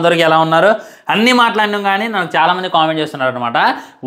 అందరికీ ఎలా ఉన్నారు? అన్ని మాట్లాడడం కానీ నాకు చాలామంది కామెంట్ చేస్తున్నారు అనమాట.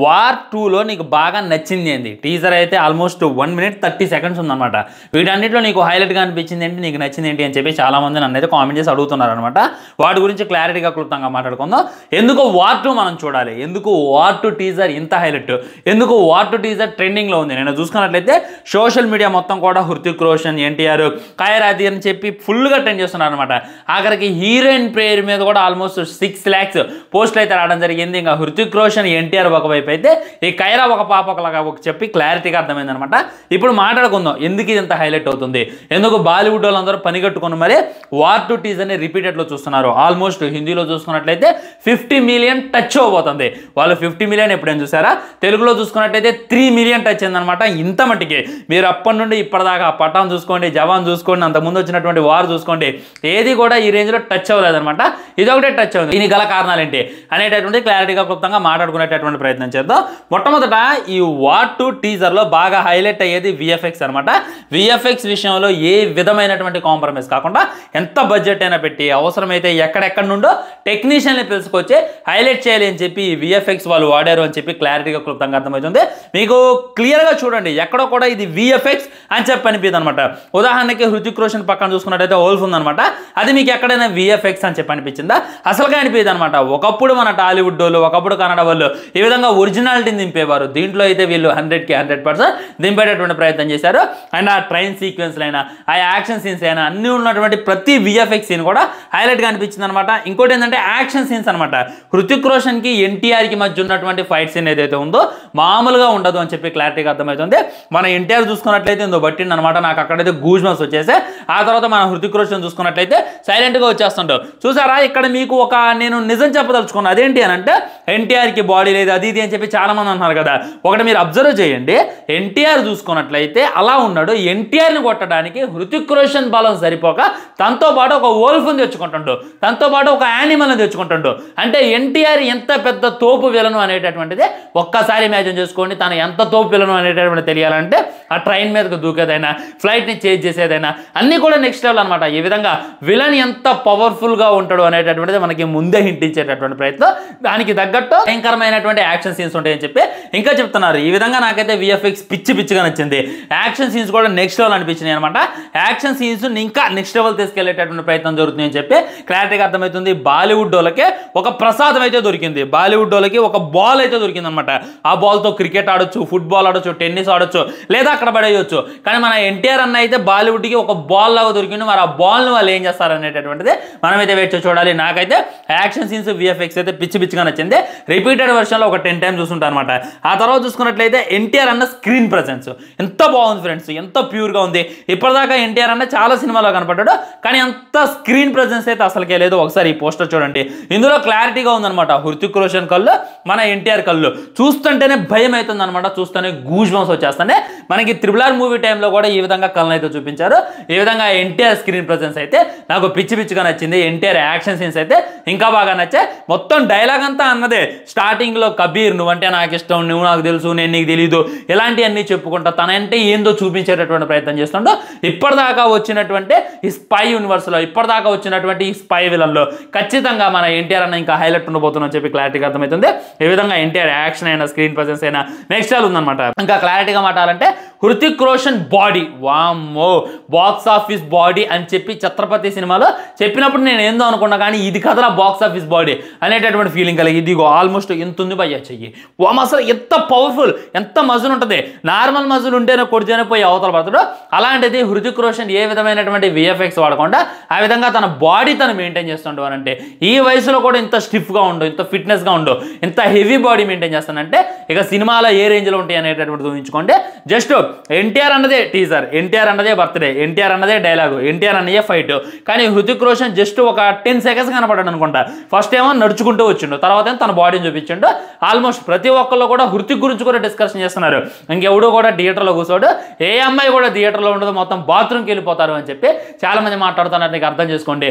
వార్ 2లో నీకు బాగా నచ్చింది ఏంటి? టీజర్ అయితే ఆల్మోస్ట్ 1 minute 30 seconds ఉందన్నమాట. వీటన్నిటిలో నీకు హైలైట్గా అనిపించింది ఏంటి, నీకు నచ్చింది ఏంటి అని చెప్పి చాలామంది నన్ను అయితే కామెంట్ చేసి అడుగుతున్నారు అనమాట. వాటి గురించి క్లారిటీగా క్లుప్తంగా మాట్లాడుకుందాం. ఎందుకు వార్ 2 మనం చూడాలి, ఎందుకు వార్ 2 టీజర్ ఇంత హైలైట్, ఎందుకు వార్ 2 టీజర్ ట్రెండింగ్లో ఉంది? నేను చూసుకున్నట్లయితే సోషల్ మీడియా మొత్తం కూడా హృతిక్ రోషన్, ఎన్టీఆర్, కైరాది అని చెప్పి ఫుల్గా ట్రెండ్ చేస్తున్నారు అనమాట. ఆఖరికి హీరోయిన్ పేరు మీద కూడా ఆల్మోస్ట్ 6 lakhs పోస్టులు అయితే రావడం జరిగింది. ఇంకా హృతిక్ రోషన్, ఎన్టీఆర్ ఒకవైపు అయితే ఈ కైరా ఒక పాప ఒకలాగా చెప్పి క్లారిటీగా అర్థమైందనమాట. ఇప్పుడు మాట్లాడుకుందాం ఎందుకు ఇది ఇంత హైలైట్ అవుతుంది, ఎందుకు బాలీవుడ్ వాళ్ళందరూ పని కట్టుకుని మరి వార్ 2 టీజర్ని రిపీటెడ్లో చూస్తున్నారు. ఆల్మోస్ట్ హిందీలో చూసుకున్నట్లయితే 50 million టచ్ అవబోతుంది. వాళ్ళు 50 million ఎప్పుడైనా చూసారా? తెలుగులో చూసుకున్నట్లయితే 3 million టచ్ అయిందనమాట. ఇంత మట్టికి మీరు అప్పటి నుండి ఇప్పటిదాకా పఠాన్ చూసుకోండి, జవాన్ చూసుకోండి, అంతకుముందు వచ్చినటువంటి వార్ చూసుకోండి, ఏది కూడా ఈ రేంజ్లో టచ్ అవ్వలేదనమాట. ఇదొకటే టచ్ అవుతుంది. దీనికి గల కారణాలు ఏంటి అనేటటువంటి క్లారిటీగా క్లుప్తంగా మాట్లాడుకునేటటువంటి ప్రయత్నం చేద్దాం. మొట్టమొదట ఈ వార్ 2 టీజర్లో బాగా హైలైట్ అయ్యేది విఎఫ్ఎక్స్ అనమాట. విఎఫ్ఎక్స్ విషయంలో ఏ విధమైనటువంటి కాంప్రమైజ్ కాకుండా ఎంత బడ్జెట్ అయినా పెట్టి అవసరమైతే ఎక్కడెక్కడ నుండో టెక్నీషియన్ని పిలుచుకొచ్చి హైలైట్ చేయాలి అని చెప్పి విఎఫ్ఎక్స్ వాళ్ళు వాడారు అని చెప్పి క్లారిటీగా క్లుప్తంగా అర్థమవుతుంది. మీకు క్లియర్గా చూడండి, ఎక్కడో కూడా ఇది విఎఫ్ఎక్స్ అని చెప్పి అనిపిస్తుంది అనమాట. ఉదాహరణకి హృతిక్ రోషన్ పక్కన చూసుకున్నట్టయితే ఓల్ఫ్ ఉందనమాట. అది మీకు ఎక్కడైనా విఎఫ్ఎక్స్ అని చెప్పి అనిపించిందా? అసలుగా అనిపించదు అనమాట. ఒకప్పుడు మన టాలీవుడ్ వాళ్ళు, ఒకప్పుడు కన్నడ వాళ్ళు ఈ విధంగా ఒరిజినాలిటీని దింపేవారు. దీంట్లో అయితే వీళ్ళు 100కి 100% దింపేటటువంటి ప్రయత్నం చేశారు. అండ్ ఆ ట్రైన్ సీక్వెన్స్లు అయినా, ఆ యాక్షన్ సీన్స్ అయినా, అన్నీ ఉన్నటువంటి ప్రతి విఎఫ్ఎక్స్ సీన్ కూడా హైలైట్గా అనిపించింది అనమాట. ఇంకోటి ఏంటంటే యాక్షన్ సీన్స్ అనమాట. హృతిక్ రోషన్కి ఎన్టీఆర్కి మధ్య ఉన్నటువంటి ఫైట్ సీన్ ఏదైతే ఉందో మామూలుగా ఉండదు అని చెప్పి క్లారిటీగా అర్థమవుతుంది. మన ఎన్టీఆర్ చూసుకున్నట్లయితే ఇందో బట్టింది అనమాట. నాకు అక్కడైతే గూజ్ బంప్స్ వచ్చేసే. ఆ తర్వాత మన హృతిక్ రోషన్ చూసుకున్నట్లయితే సైలెంట్గా వచ్చేస్తుంటావు. చూసారా? ఇక్కడ మీకు ఒక నేను నిజం చెప్పదలుచుకున్నాను. అదేంటి అని అంటే ఎన్టీఆర్కి బాడీ లేదు అది ఇది అని చెప్పి చాలామంది అంటున్నారు కదా. ఒకటి మీరు అబ్జర్వ్ చేయండి, ఎన్టీఆర్ చూసుకున్నట్లయితే అలా ఉన్నాడు. ఎన్టీఆర్ని కొట్టడానికి హృతిక్ రోషన్ బలం సరిపోక తనతో పాటు ఒక వోల్ఫ్ని తెచ్చుకుంటాడు, తనతో పాటు ఒక యానిమల్ని తెచ్చుకుంటాడు. అంటే ఎన్టీఆర్ ఎంత పెద్ద తోపు విలను అనేటటువంటిది ఒక్కసారి ఇమాజిన్ చేసుకోండి. తను ఎంత తోపు విలను అనేటటువంటి తెలియాలంటే ఆ ట్రైన్ మీదకు దూకేదైనా, ఫ్లైట్ని చేంజ్ చేసేదైనా అన్నీ కూడా నెక్స్ట్ లెవెల్ అనమాట. ఈ విధంగా విలన్ ఎంత పవర్ఫుల్గా ఉంటాడు అనేటటువంటిది మనకి ముందే హింట్ ఇచ్చేటటువంటి ప్రయత్నం. దానికి తగ్గట్టు భయంకరమైనటువంటి యాక్షన్ సీన్స్ ఉంటాయని చెప్పి ఇంకా చెప్తున్నారు. ఈ విధంగా నాకైతే విఎఫ్ఎక్స్ పిచ్చిగా నచ్చింది. యాక్షన్ సీన్స్ కూడా నెక్స్ట్ లెవెల్ అనిపించినాయి అనమాట. యాక్షన్ సీన్స్ ఇంకా నెక్స్ట్ లెవెల్ తీసుకెళ్లేటటువంటి ప్రయత్నం జరుగుతుంది అని చెప్పి క్లారిటీగా అర్థమవుతుంది. బాలీవుడ్ వాళ్ళకి ఒక ప్రసాదం అయితే దొరికింది. బాలీవుడ్ వాళ్ళకి ఒక బాల్ అయితే దొరికింది అనమాట. ఆ బాల్తో క్రికెట్ ఆడొచ్చు, ఫుట్బాల్ ఆడొచ్చు, టెన్నిస్ ఆడొచ్చు, లేదా అక్కడ పడేయచ్చు. కానీ మన ఎన్టీఆర్ అన్న అయితే బాలీవుడ్కి ఒక బాల్ లాగా దొరికింది. మరి ఆ బాల్ని వాళ్ళు ఏం చేస్తారు అనేటటువంటిది మనమైతే వెయిట్ చూడాలి. నాకైతే యాక్షన్ సీన్స్ విఎఫ్ఎక్స్ అయితే పిచ్చిగా నచ్చింది. రిపీటెడ్ వర్షన్లో ఒక 10 times చూస్తుంటాను అనమాట. ఆ తర్వాత చూసుకున్నట్లయితే ఎన్టీఆర్ అన్న స్క్రీన్ ప్రెజెన్స్ ఎంత బాగుంది ఫ్రెండ్స్, ఎంత ప్యూర్గా ఉంది. ఇప్పటిదాకా ఎన్టీఆర్ అన్న చాలా సినిమాలో కనపడ్డాడు, కానీ అంత స్క్రీన్ ప్రెజెన్స్ అయితే అసలుకే లేదు. ఒకసారి ఈ పోస్టర్ చూడండి, ఇందులో క్లారిటీగా ఉందన్నమాట. హృతిక్ రోషన్ కళ్ళు, మన ఎన్టీఆర్ కళ్ళు చూస్తుంటేనే భయం అవుతుంది అనమాట. చూస్తేనే గూజ్ బంప్స్ వచ్చేస్తానే. మనకి RRR మూవీ టైంలో కూడా ఈ విధంగా కళ్ళను అయితే చూపించారు. ఈ విధంగా ఎన్టీఆర్ స్క్రీన్ ప్రెజెన్స్ అయితే నాకు పిచ్చిగా నచ్చింది. ఎన్టీఆర్ యాక్షన్ సీన్స్ అయితే ఇంకా బాగా నచ్చాయి. మొత్తం డైలాగ్ అంతా అన్నదే. స్టార్టింగ్లో కబీర్ నువ్వంటే నాకు ఇష్టం, నువ్వు నాకు తెలుసు, నేను నీకు తెలీదు, ఇలాంటివన్నీ చెప్పుకుంటా తనంటే ఏందో చూపించేటటువంటి ప్రయత్నం చేస్తుండో. ఇప్పటిదాకా వచ్చినటువంటి ఈ స్పై యూనివర్స్లో, ఇప్పటిదాకా వచ్చినటువంటి ఈ స్పై విలన్లో ఖచ్చితంగా మన ఎన్టీఆర్ అన్న ఇంకా హైలైట్ ఉండబోతుందని చెప్పి క్లారిటీగా అర్థమవుతుంది. ఈ విధంగా ఎన్టీఆర్ యాక్షన్ అయినా, స్క్రీన్ ప్రెజెన్స్ అయినా నెక్స్ట్ లెవెల్ ఉందన్నమాట. ఇంకా క్లారిటీగా మాట్లాడాలంటే హృతిక్ రోషన్ బాడీ, వామ్మో బాక్స్ ఆఫీస్ బాడీ అని చెప్పి ఛత్రపతి సినిమాలో చెప్పినప్పుడు నేను ఏందో అనుకున్నా, కానీ ఇది కదలా బాక్స్ ఆఫీస్ బాడీ అనేటటువంటి ఫీలింగ్ కలిగి. ఇదిగో ఆల్మోస్ట్ ఎంత ఉంది భయ్యా చెయ్యి, వామ్ అసలు ఎంత పవర్ఫుల్, ఎంత మజులు ఉంటుంది. నార్మల్ మజులు ఉంటేనే కొడితేనే పోయి అవతల పడతాడు. అలాంటిది హృతిక్ రోషన్ ఏ విధమైనటువంటి విఎఫ్ఎక్స్ వాడకుండా ఆ విధంగా తన బాడీ తను మెయింటైన్ చేస్తుంటాడు అని అంటే, ఈ వయసులో కూడా ఇంత స్టిఫ్గా ఉండు, ఇంత ఫిట్నెస్గా ఉండు, ఇంత హెవీ బాడీ మెయింటైన్ చేస్తానంటే ఇక సినిమాలో ఏ రేంజ్లో ఉంటాయి అనేటటువంటి ఊహించుకోండి. జస్ట్ ఎన్టీఆర్ అన్నదే టీజర్, ఎన్టీఆర్ అన్నదే బర్త్డే, ఎన్టీఆర్ అన్నదే డైలాగు, ఎన్టీఆర్ అన్నదే ఫైట్. కానీ హృతిక్ రోషన్ జస్ట్ ఒక 10 seconds కనపడ్డాడు అనుకుంటా. ఫస్ట్ ఏమో నడుచుకుంటూ వచ్చిండు, తర్వాత ఏమో తన బాడీని చూపించిండు. ఆల్మోస్ట్ ప్రతి ఒక్కళ్ళు కూడా హృతిక్ గురించి కూడా డిస్కషన్ చేస్తున్నారు. ఇంకెవడో కూడా థియేటర్లో కూర్చోడు, ఏ అమ్మాయి కూడా థియేటర్లో ఉండదు, మొత్తం బాత్రూమ్కి వెళ్ళిపోతారు అని చెప్పి చాలామంది మాట్లాడుతున్నారు. నీకు అర్థం చేసుకోండి,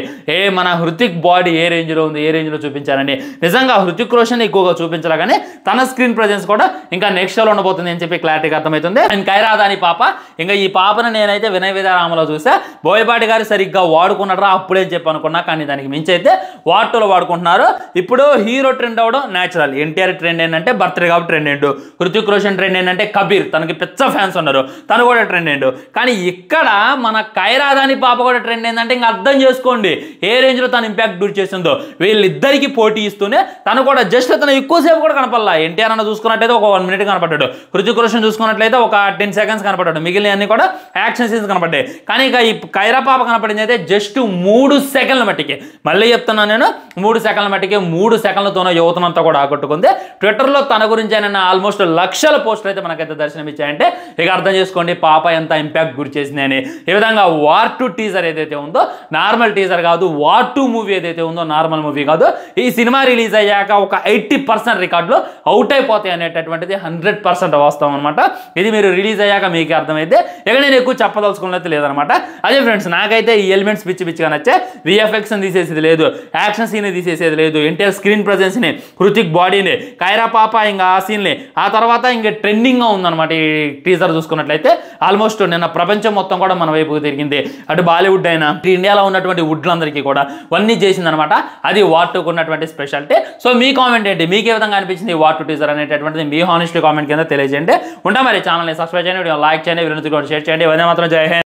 మన హృతిక్ బాడీ ఏ రేంజ్లో ఉంది, ఏ రేంజ్లో చూపించారని. నిజంగా హృతిక్ రోషన్ ఎక్కువగా చూపించాలి, కానీ తన స్క్రీన్ ప్రెజెన్స్ కూడా ఇంకా నెక్స్ట్ షోలో ఉండబోతుంది అని చెప్పి క్లారిటీగా అర్థమవుతుంది. అండ్ కైరా కైరాదాని పాప. ఇంకా ఈ పాపను నేనైతే వినయ విధానంలో చూసా, బోయపాటి గారు సరిగ్గా వాడుకున్నారా అప్పుడే చెప్పి అనుకున్నా, కానీ దానికి మించి అయితే వార్తలు వాడుకుంటున్నారు. ఇప్పుడు హీరో ట్రెండ్ అవ్వడం న్యాచురల్. ఎన్టీఆర్ ట్రెండ్ ఏంటంటే బర్త్డే కాబట్టి ట్రెండ్ ఏండు, హృతిక్ రోషన్ ట్రెండ్ ఏంటంటే కబీర్, తనకి పెద్ద ఫ్యాన్స్ ఉన్నారు, తను కూడా ట్రెండ్ ఏండు. కానీ ఇక్కడ మన కైరాదాని పాప కూడా ట్రెండ్ ఏంటంటే ఇంకా అర్థం చేసుకోండి ఏ రేంజ్లో తను ఇంపాక్ట్ గురి చేసిందో. వీళ్ళిద్దరికి పోటీ ఇస్తూనే తను కూడా జస్ట్ తను ఎక్కువసేపు కూడా కనపడలా. ఎన్టీఆర్ అన్న చూసుకున్నట్లయితే ఒక 1 minute కనపడ్డాడు, హృతిక్ రోషన్ చూసుకున్నట్లయితే ఒక 10 seconds కనపడ్డాడు, మిగిలిన అన్ని కూడా యాక్షన్ సీన్స్ కనపడ్డాయి. కానీ ఇక ఈ కైరా పాప కనపడింది అయితే జస్ట్ 3 seconds మట్టికి. మళ్ళీ చెప్తున్నాను నేను, 3 seconds మట్టికి, 3 secondstోనే యువతనంతా కూడా ఆకట్టుకుంది. ట్విట్టర్లో తన గురించి అయినా ఆల్మోస్ట్ లక్షల పోస్టులు అయితే మనకైతే దర్శనం ఇచ్చాయంటే ఇక అర్థం చేసుకోండి పాప ఎంత ఇంపాక్ట్ గురి చేసింది అని. ఈ విధంగా వార్ 2 టీజర్ ఏదైతే ఉందో నార్మల్ టీజర్ కాదు, వార్ 2 మూవీ ఏదైతే ఉందో నార్మల్ మూవీ కాదు. ఈ సినిమా రిలీజ్ అయ్యాక ఒక 80% రికార్డులు అవుట్ అయిపోతాయి అనేటటువంటిది 100% వాస్తవం అనమాట. ఇది మీరు రిలీజ్ అయ్యాక మీకు అర్థమైతే ఇక నేను ఎక్కువ చెప్పదలుచుకున్నది లేదనమాట. అదే ఫ్రెండ్స్, నాకైతే ఈ ఎలిమెంట్స్ పిచ్చిగా నచ్చే. విఎఫ్ఎక్స్ తీసేసేది లేదు, యాక్షన్ సీన్ తీసేసేది లేదు, ఎన్టీఆర్ స్క్రీన్ ప్రెజెన్స్ని, హృతిక్ బాడీని, కైరా పాప ఇంకా ఆ సీన్ని, ఆ తర్వాత ఇంకా ట్రెండింగ్గా ఉందన్నమాట. ఈ టీజర్ చూసుకున్నట్లయితే ఆల్మోస్ట్ నిన్న ప్రపంచం మొత్తం కూడా మన వైపుకు తిరిగింది. అటు బాలీవుడ్ అయినా ఇండియాలో ఉన్నటువంటి వుడ్లందరికీ కూడా వన్నీ చేసిందనమాట. అది వార్ 2 ఉన్నటువంటి స్పెషాలిటీ. సో మీ కామెంట్ ఏంటి, మీకు ఏ విధంగా అనిపించింది వార్ 2 టీజర్ అనేటటువంటిది మీ హానెస్ట్ కామెంట్ కింద తెలియజేయండి. ఉంటా మరి, ఛానల్ని సబ్స్క్రైబ్ చేయండి, వీడియో లైక్ చేయండి, వీడియో షేర్ చేయండి. ఇవన్నీ మాత్రం జై హింద్.